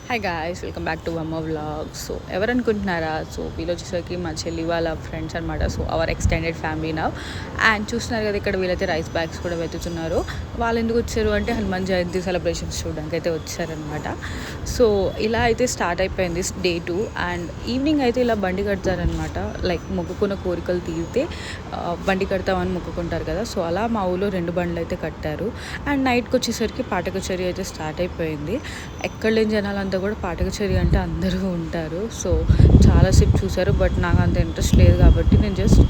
Hi guys, welcome back to అమ్మ vlog. So ఎవరు అనుకుంటున్నారా? సో వీళ్ళు వచ్చేసరికి మా చెల్లి వాళ్ళ ఫ్రెండ్స్ అనమాట. So our extended family now. And చూస్తున్నారు కదా, ఇక్కడ వీళ్ళైతే రైస్ బ్యాగ్స్ కూడా వెతుకుతున్నారు. వాళ్ళు ఎందుకు వచ్చారు అంటే హనుమాన్ జయంతి సెలబ్రేషన్స్ చూడడానికి అయితే వచ్చారనమాట. సో ఇలా అయితే స్టార్ట్ అయిపోయింది డే 2. అండ్ ఈవినింగ్ అయితే ఇలా బండి కడతారనమాట. లైక్ మొక్కుకున్న కోరికలు తీరితే బండి కడతామని మొక్కుకుంటారు కదా. సో అలా మా ఊళ్ళో 2 బండ్లు అయితే కట్టారు. అండ్ నైట్కి వచ్చేసరికి పాటకచేరి అయితే స్టార్ట్ అయిపోయింది. ఎక్కడ లేని జనాలంతా కూడా పాటకచేరి అంటే అందరూ ఉంటారు. సో చాలాసేపు చూశారు, బట్ నాకు అంత ఇంట్రెస్ట్ లేదు కాబట్టి నేను జస్ట్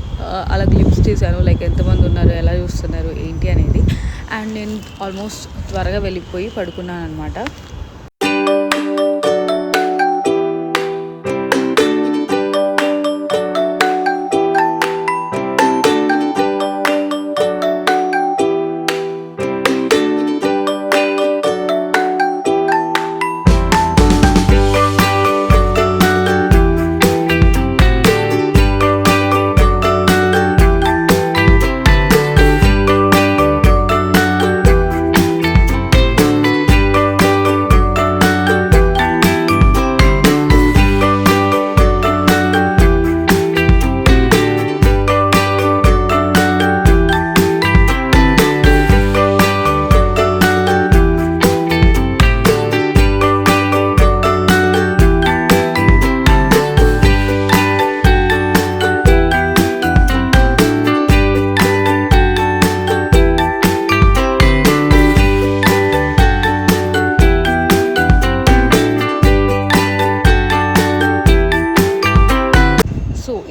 అలా గ్లిప్స్ తీశాను, లైక్ ఎంతమంది ఉన్నారు, ఎలా చూస్తున్నారు ఏంటి అనేది. అండ్ నేను ఆల్మోస్ట్ త్వరగా వెళ్ళిపోయి పడుకున్నాను అనమాట.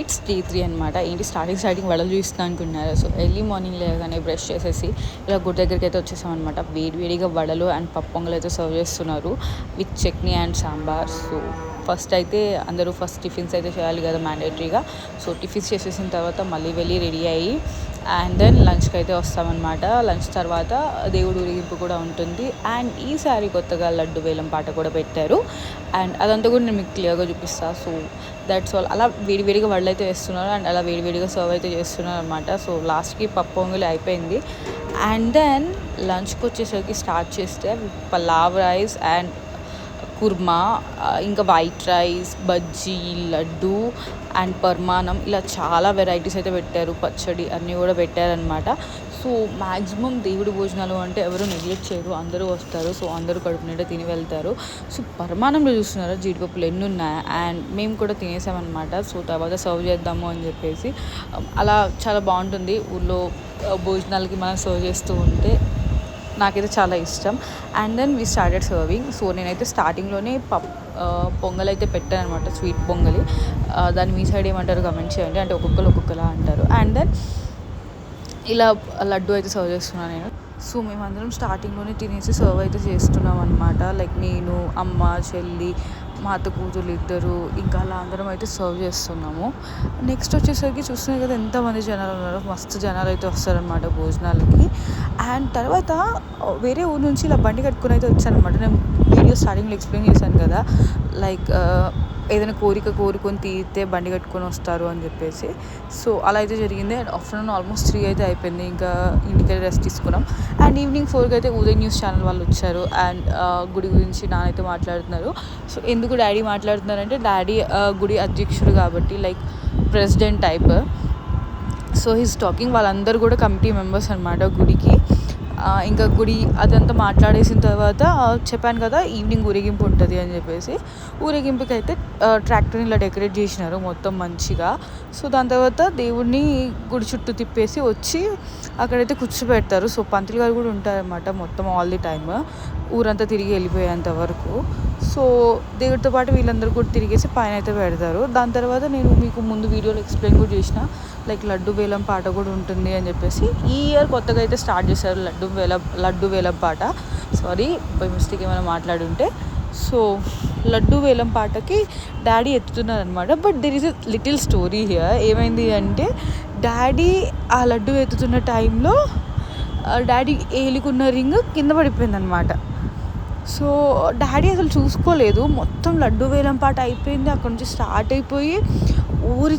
ఇట్స్ డే 3 అనమాట. ఏంటి స్టార్టింగ్ వడలు చూస్తున్నాను అనుకుంటున్నారు. సో ఎర్లీ మార్నింగ్ లేగానే బ్రష్ చేసేసి ఇలా గుడి దగ్గరికి అయితే వచ్చేసాం అనమాట. వేడివేడిగా వడలు అండ్ పప్పు పొంగలు అయితే సర్వ్ చేస్తున్నారు with chutney and sambar. So first అయితే అందరూ టిఫిన్స్ అయితే చేయాలి కదా మ్యాండేటరీగా. సో టిఫిన్స్ చేసేసిన తర్వాత మళ్ళీ వెళ్ళి రెడీ అయ్యి అండ్ దెన్ లంచ్కి అయితే వస్తామన్నమాట. లంచ్ తర్వాత దేవుడు ఊరేగింపు కూడా ఉంటుంది. అండ్ ఈసారి కొత్తగా లడ్డు వేలం పాట కూడా పెట్టారు. అండ్ అదంతా కూడా నేను మీకు క్లియర్గా చూపిస్తాను. So that's all. అలా వేడివేడిగా వడలు అయితే వేస్తున్నారు అండ్ అలా వేడివేడిగా సర్వ్ అయితే చేస్తున్నారు అనమాట. సో లాస్ట్కి పప్పు పొంగలి అయిపోయింది. అండ్ దెన్ లంచ్కి వచ్చేసరికి స్టార్ట్ చేస్తే పలావ్ రైస్ అండ్ కుర్మా, ఇంకా white rice, bajji, laddu and పర్మానం, ఇలా చాలా వెరైటీస్ అయితే పెట్టారు. పచ్చడి అన్నీ కూడా పెట్టారనమాట. సో మ్యాక్సిమం దేవుడి భోజనాలు అంటే ఎవరు నెగ్లెక్ట్ చేయరు, అందరూ వస్తారు. సో అందరూ కడుపు నిండా తిని వెళ్తారు. సో పరమానంలో చూస్తున్నారా జీడిపప్పులు ఎన్ని ఉన్నాయి. అండ్ మేము కూడా తినేసామన్నమాట. సో తర్వాత సర్వ్ చేద్దాము అని చెప్పేసి అలా చాలా బాగుంటుంది ఊళ్ళో భోజనాలకి మనం సర్వ్ చేస్తూ ఉంటే. నాకైతే చాలా ఇష్టం. And then we started serving. So నేనైతే స్టార్టింగ్లోనే పొంగల్ అయితే పెట్టాను అనమాట, స్వీట్ పొంగలి. దాన్ని మీ సైడ్ ఏమంటారు కమెంట్ చేయండి, అంటే ఒక్కొక్కలా అంటారు. అండ్ దెన్ ఇలా లడ్డు అయితే సర్వ్ చేస్తున్నాను నేను. సో మేమందరం స్టార్టింగ్లోనే తినేసి సర్వ్ అయితే చేస్తున్నాం అనమాట. లైక్ నేను, అమ్మ, చెల్లి, మా అత్త కూతురు ఇద్దరు, ఇంకా అలా అందరం అయితే సర్వ్ చేస్తున్నాము. నెక్స్ట్ వచ్చేసరికి చూస్తున్నాయి కదా ఎంతమంది జనాలు ఉన్నారు. మస్తు జనాలు అయితే వస్తారనమాట భోజనాలకి. అండ్ తర్వాత వేరే ఊరు నుంచి ఇలా బండి కట్టుకుని అయితే వచ్చానమాట. నేను వీడియో స్టార్టింగ్లో ఎక్స్ప్లెయిన్ చేశాను కదా, లైక్ ఏదైనా కోరుకొని తీరితే బండి కట్టుకొని వస్తారు అని చెప్పేసి. సో అలా అయితే జరిగింది. అండ్ ఆఫ్టర్నూన్ ఆల్మోస్ట్ 3 అయితే అయిపోయింది. ఇంకా ఇంటికి రెస్ట్ తీసుకున్నాం. అండ్ ఈవినింగ్ 4కి అయితే ఉదయ్ న్యూస్ ఛానల్ వాళ్ళు వచ్చారు. అండ్ గుడి గురించి నానైతే మాట్లాడుతున్నారు. సో ఎందుకు డాడీ మాట్లాడుతున్నారంటే, డాడీ గుడి అధ్యక్షుడు కాబట్టి, like president type. So he's talking. వాళ్ళందరూ కూడా కమిటీ మెంబర్స్ అనమాట గుడికి. ఇంకా గుడి అదంతా మాట్లాడేసిన తర్వాత చెప్పాను కదా ఈవినింగ్ ఊరేగింపు ఉంటుంది అని చెప్పేసి. ఊరేగింపుకి అయితే ట్రాక్టర్ని ఇలా డెకరేట్ చేసినారు మొత్తం మంచిగా. సో దాని తర్వాత దేవుడిని గుడి చుట్టూ తిప్పేసి వచ్చి అక్కడైతే కూర్చోబెడతారు. సో పంతులు గారు కూడా ఉంటారనమాట మొత్తం ఆల్ ది టైమ్, ఊరంతా తిరిగి వెళ్ళిపోయేంత వరకు. సో దేవుడితో పాటు వీళ్ళందరూ కూడా తిరిగేసి పైన అయితే పెడతారు. దాని తర్వాత నేను మీకు ముందు వీడియోలో ఎక్స్ప్లెయిన్ కూడా చేసిన, లైక్ లడ్డు వేలం పాట కూడా ఉంటుంది అని చెప్పేసి. ఈ ఇయర్ కొత్తగా అయితే స్టార్ట్ చేశారు లడ్డు వేలం పాట. సారీ బై మిస్టేక్ ఏమైనా మాట్లాడుంటే. సో లడ్డు వేలం పాటకి డాడీ ఎత్తుతున్నారనమాట. But there is a little story here. ఏమైంది అంటే, డాడీ ఆ లడ్డు ఎత్తుతున్న టైంలో డాడీ ఏలికున్న రింగ్ కింద పడిపోయింది అనమాట. సో డాడీ అసలు చూసుకోలేదు. మొత్తం లడ్డు వేలం పాట అయిపోయింది. అక్కడ నుంచి స్టార్ట్ అయిపోయి ఊరి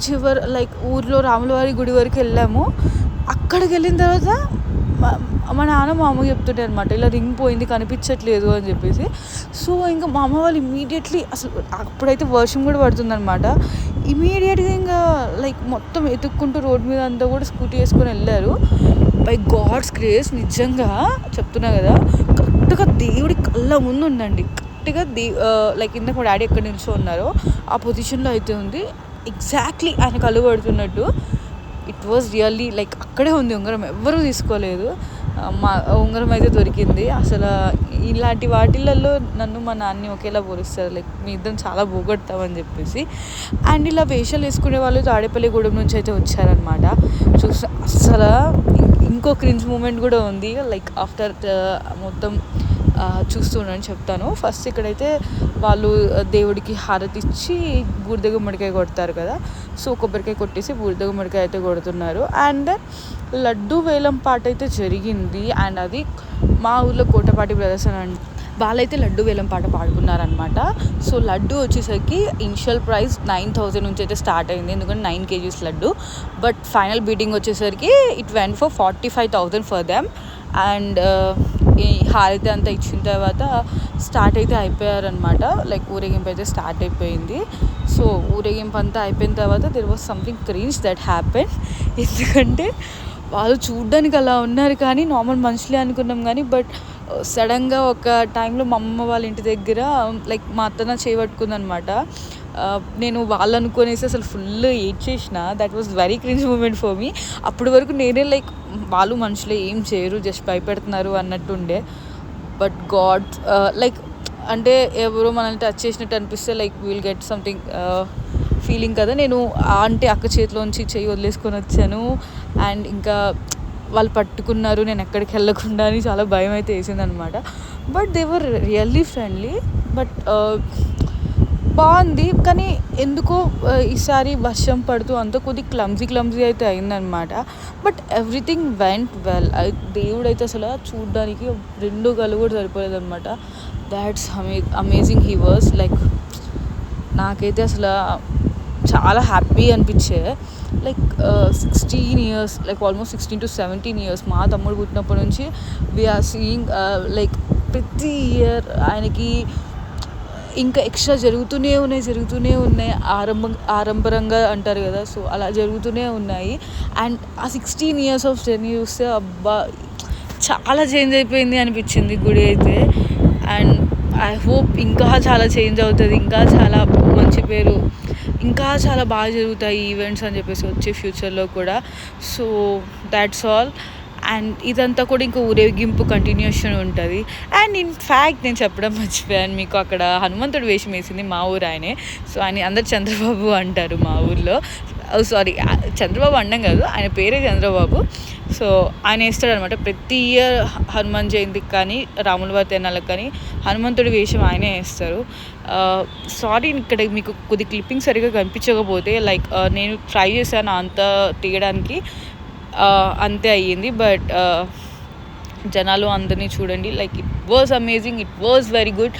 ఊర్లో రాములవారి గుడి వరకు వెళ్ళాము. అక్కడికి వెళ్ళిన తర్వాత మా నాన్న మా అమ్మకి చెప్తుంటే అనమాట, ఇలా రింగ్ పోయింది కనిపించట్లేదు అని చెప్పేసి. సో ఇంకా మా అమ్మ వాళ్ళు ఇమీడియట్లీ, అసలు అప్పుడైతే వర్షం కూడా పడుతుందనమాట, ఇమీడియట్గా ఇంకా లైక్ మొత్తం ఎతుక్కుంటూ రోడ్ మీద అంతా కూడా స్కూటీ వేసుకొని వెళ్ళారు. బై గాడ్స్ గ్రేస్ నిజంగా చెప్తున్నా కదా, కరెక్ట్గా దేవుడి కళ్ళ ముందు ఉందండి. కరెక్ట్గా లైక్ ఇందాక మా డాడీ ఎక్కడ నిల్చో ఉన్నారో ఆ పొజిషన్లో అయితే ఉంది. ఎగ్జాక్ట్లీ ఆయన కళ్ళు పడుతున్నట్టు. ఇట్ వాజ్ రియల్లీ లైక్ అక్కడే ఉంది ఉంగరం, ఎవ్వరూ తీసుకోలేదు. మా ఉంగరం అయితే దొరికింది. అసలు ఇలాంటి వాటిలలో నన్ను మా నాన్ని ఒకేలా పోలిస్తారు, లైక్ మీ ఇద్దరం చాలా పోగొడతామని చెప్పేసి. అండ్ ఇలా వేషాలు వేసుకునే వాళ్ళు తాడేపల్లిగూడెం నుంచి అయితే వచ్చారనమాట. చూసా అసలు ఇంకో క్రింజ్ మూమెంట్ కూడా ఉంది. లైక్ ఆఫ్టర్ మొత్తం చూస్తున్నాను చెప్తాను. ఫస్ట్ ఇక్కడైతే వాళ్ళు దేవుడికి హారతి ఇచ్చి బూడిద గుమ్మడికాయ కొడతారు కదా, సో కొబ్బరికాయ కొట్టేసి బూడిద గుమ్మడికాయ అయితే కొడుతున్నారు. అండ్ లడ్డు వేలం పాట అయితే జరిగింది. అండ్ అది మా ఊర్లో కోటపాటి బ్రదర్స్ అని వాళ్ళైతే లడ్డు వేలం పాట పాడుకున్నారనమాట. సో లడ్డు వచ్చేసరికి ఇనిషియల్ ప్రైస్ 9,000 నుంచి అయితే స్టార్ట్ అయింది, ఎందుకంటే 9 kgs laddu. But final bidding వచ్చేసరికి it went for 45,000 for them. And ఈ హారతి అంతా ఇచ్చిన తర్వాత స్టార్ట్ అయితే అయిపోయారనమాట. లైక్ ఊరేగింపు అయితే స్టార్ట్ అయిపోయింది. సో ఊరేగింపు అంతా అయిపోయిన తర్వాత there was something craze that happen. ఎందుకంటే వాళ్ళు చూడ్డానికి అలా ఉన్నారు కానీ నార్మల్ మనుషులే అనుకున్నాం కానీ, బట్ సడన్గా ఒక టైంలో మా అమ్మ వాళ్ళ ఇంటి దగ్గర లైక్ మా అత్తన చేయబట్టుకుందనమాట. నేను వాళ్ళు అనుకునేసి అసలు ఫుల్ ఏడ్చేసిన. That was very cringe moment for me. అప్పటి వరకు నేనే లైక్ వాళ్ళు మనుషులే, ఏం చేయరు, జస్ట్ భయపెడుతున్నారు అన్నట్టుండే. బట్ గాడ్ లైక్ అంటే ఎవరో మనల్ని టచ్ చేసినట్టు అనిపిస్తే like will get something feeling కదా. నేను అంటే అక్క చేతిలోంచి చెయ్యి వదిలేసుకొని వచ్చాను. అండ్ ఇంకా వాళ్ళు పట్టుకున్నారు, నేను ఎక్కడికి వెళ్ళకుండా అని చాలా భయం అయితే వేసిందనమాట. But they were really friendly. But బాగుంది. కానీ ఎందుకో ఈసారి వర్షం పడుతూ అంతా కొద్దిగా క్లమ్జీ అయితే అయిందనమాట. But everything went well. దేవుడు అయితే అసలు చూడ్డానికి 2 కళ్ళు కూడా సరిపోలేదనమాట. That's amazing he was. Like నాకైతే అసలు చాలా హ్యాపీ అనిపించే. Like 16 years, like almost 16 to 17 years మా తమ్ముడు పుట్టినప్పటి నుంచి వీఆర్ సీయింగ్ లైక్ ప్రతి ఇయర్ ఆయనకి ఇంకా ఎక్స్ట్రా జరుగుతూనే ఉన్నాయి. ఆరంభరంగా అంటారు కదా, సో అలా జరుగుతూనే ఉన్నాయి. అండ్ ఆ 16 years ఆఫ్ జర్నీ చూస్తే అబ్బా చాలా చేంజ్ అయిపోయింది అనిపించింది గుడి అయితే. అండ్ ఐ హోప్ ఇంకా చాలా చేంజ్ అవుతుంది, ఇంకా చాలా మంచి పేరు, ఇంకా చాలా బాగా జరుగుతాయి ఈవెంట్స్ అని చెప్పేసి వచ్చే ఫ్యూచర్లో కూడా. So that's all. అండ్ ఇదంతా కూడా ఇంకా ఊరేగింపు కంటిన్యూషన్ ఉంటుంది. అండ్ ఇన్ఫ్యాక్ట్ నేను చెప్పడం మర్చిపోయాను మీకు, అక్కడ హనుమంతుడు వేషం వేసింది మా ఊరు ఆయనే. సో ఆయన అందరు చంద్రబాబు అంటారు మా ఊర్లో. సారీ, చంద్రబాబు అనడం కాదు, ఆయన పేరే చంద్రబాబు. సో ఆయన వేస్తాడనమాట ప్రతి ఇయర్ హనుమాన్ జయంతికి కానీ రాముల వారి తిరణాలకు కానీ హనుమంతుడి వేషం ఆయనే వేస్తారు. సారీ ఇక్కడ మీకు కొద్ది క్లిప్పింగ్ సరిగ్గా కనిపించకపోతే, లైక్ నేను ట్రై చేశాను అంత తీయడానికి, అంతే అయ్యింది. బట్ జనాలు అందరినీ చూడండి, like it was amazing, it was very good.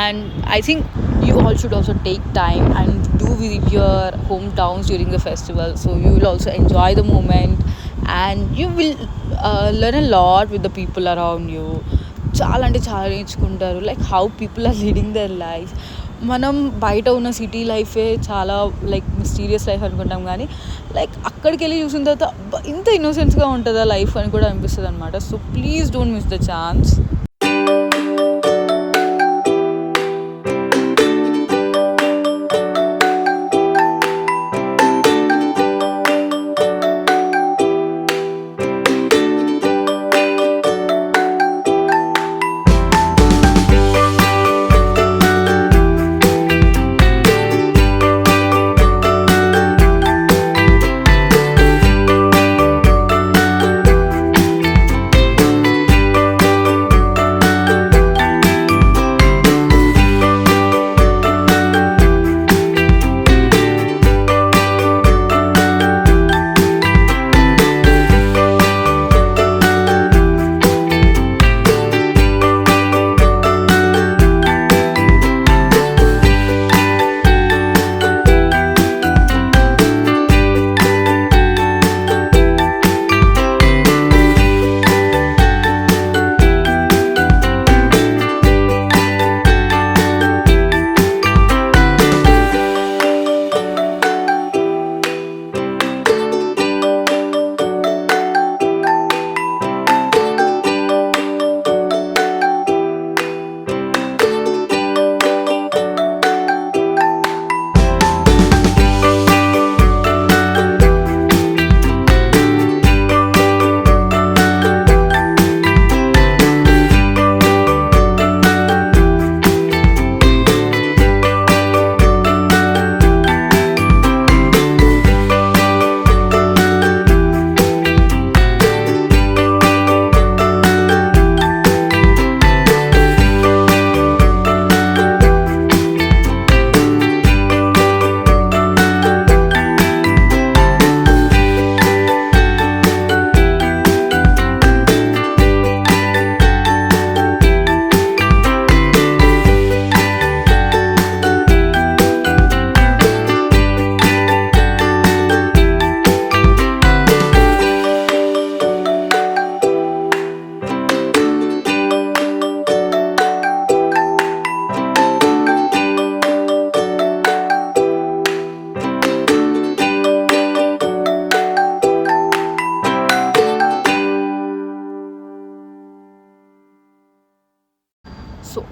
And I think you all should also take time and do visit your hometowns during the festival, so you will also enjoy the moment and you will learn a lot with the people around you. చాలా అంటే చాలా నేర్చుకుంటారు, like how people are leading their life. మనం బయట ఉన్న city లైఫే చాలా like mysterious life అనుకుంటాం, కానీ లైక్ అక్కడికి వెళ్ళి చూసిన తర్వాత ఇంత ఇన్నోసెన్స్గా ఉంటుందా లైఫ్ అని కూడా అనిపిస్తుంది అనమాట. So please don't miss the chance.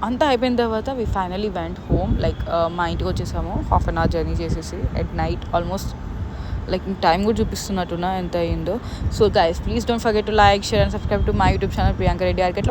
అంతా అయిపోయిన తర్వాత we finally went home. Like మా ఇంటికి వచ్చేసాము హాఫ్ అన్ అవర్ జర్నీ చేసేసి at night almost. Like time కూడా చూపిస్తున్నట్టున్నా ఎంత అయిందో. So guys please don't forget to like, share and subscribe to my YouTube channel Priyanka Reddy ఆర్కెట్లో.